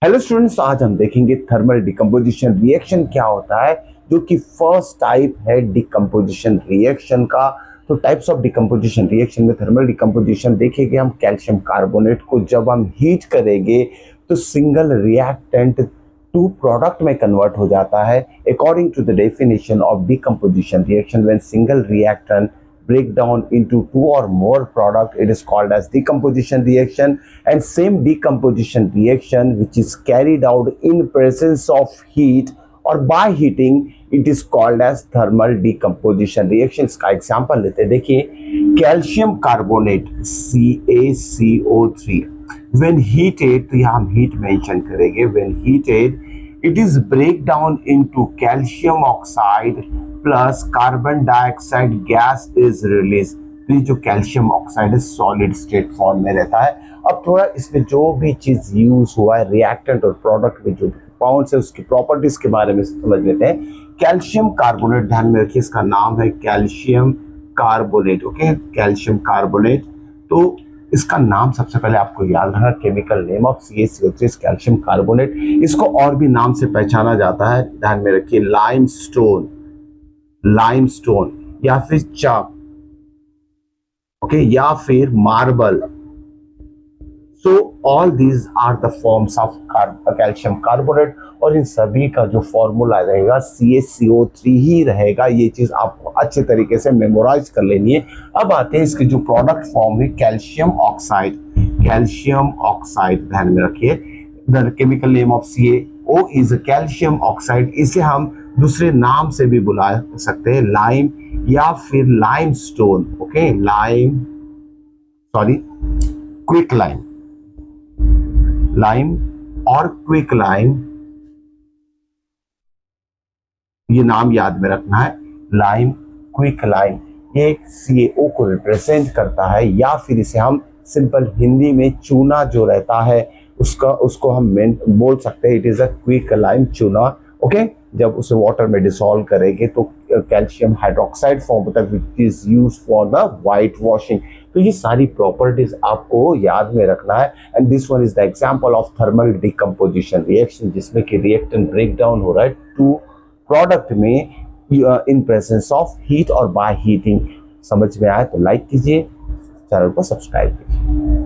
Hello students, आज हम देखेंगे थर्मल डिकम्पोजिशन रिएक्शन क्या होता है, जो कि फर्स्ट टाइप है डिकम्पोजिशन रिएक्शन का। तो टाइप्स ऑफ डिकम्पोजिशन रिएक्शन में थर्मल डिकम्पोजिशन देखेंगे हम कैल्शियम कार्बोनेट को जब हम हीट करेंगे तो सिंगल रिएक्टेंट टू प्रोडक्ट में कन्वर्ट हो जाता है। According to the definition of decomposition reaction, when single reactant break down into two or more product, it is called as decomposition reaction. And same decomposition reaction which is carried out in presence of heat or by heating, it is called as thermal decomposition reaction. इसका example लेते हैं, देखिए calcium carbonate CaCO3 when heated, तो यहाँ हम heat mention करेंगे, when heated it is break down into calcium oxide plus carbon dioxide gas is released. तो ये जो कैल्शियम ऑक्साइड है सॉलिड स्टेट फॉर्म में रहता है। अब थोड़ा इसमें जो भी चीज यूज हुआ है रिएक्टेंट और प्रोडक्ट में जो कंपाउंड्स है उसकी प्रॉपर्टीज के बारे में समझ लेते हैं। कैल्शियम कार्बोनेट, ध्यान में रखिए इसका नाम है calcium carbonate. Okay, calcium carbonate. तो इसका नाम सबसे पहले आपको याद रखना, chemical name of CaCO3 calcium carbonate. इसको और भी नाम से पहचाना जाता है, ध्यान में रखिए, लाइमस्टोन, लाइमस्टोन या फिर चाक, ओके, या फिर marble. So all these are the forms of calcium carbonate, और इन सभी का जो फॉर्मूला रहेगा CaCO3 ही रहेगा। ये चीज आपको अच्छे तरीके से मेमोराइज कर लेनी है। अब आते हैं इसकी जो प्रोडक्ट फॉर्म है कैल्शियम ऑक्साइड। कैल्शियम ऑक्साइड ध्यान में रखिए, the chemical name of CaO is calcium oxide. इसे हम दूसरे नाम से भी बुला सकते हैं, लाइम या फिर limestone. Okay, lime, sorry, quick lime, lime और क्विक लाइम, ये नाम याद में रखना है, लाइम, क्विक लाइम। ये CaO को रिप्रेजेंट करता है, या फिर इसे हम सिंपल हिंदी में चूना जो रहता है उसको हम बोल सकते हैं, it is a quick lime चूना। ओके, जब उसे वाटर में डिसॉल्व करेंगे तो कैल्शियम हाइड्रोक्साइड फॉर्म होता है which is use for the white washing. तो ये सारी प्रॉपर्टीज आपको याद में रखना है। And this one is the example of thermal decomposition reaction, जिसमें कि रिएक्टेंट ब्रेक डाउन हो रहा है टू प्रोडक्ट में इन प्रेजेंस ऑफ हीट और बाय हीटिंग। समझ में आए तो लाइक कीजिए, चैनल को सब्सक्राइब कीजिए।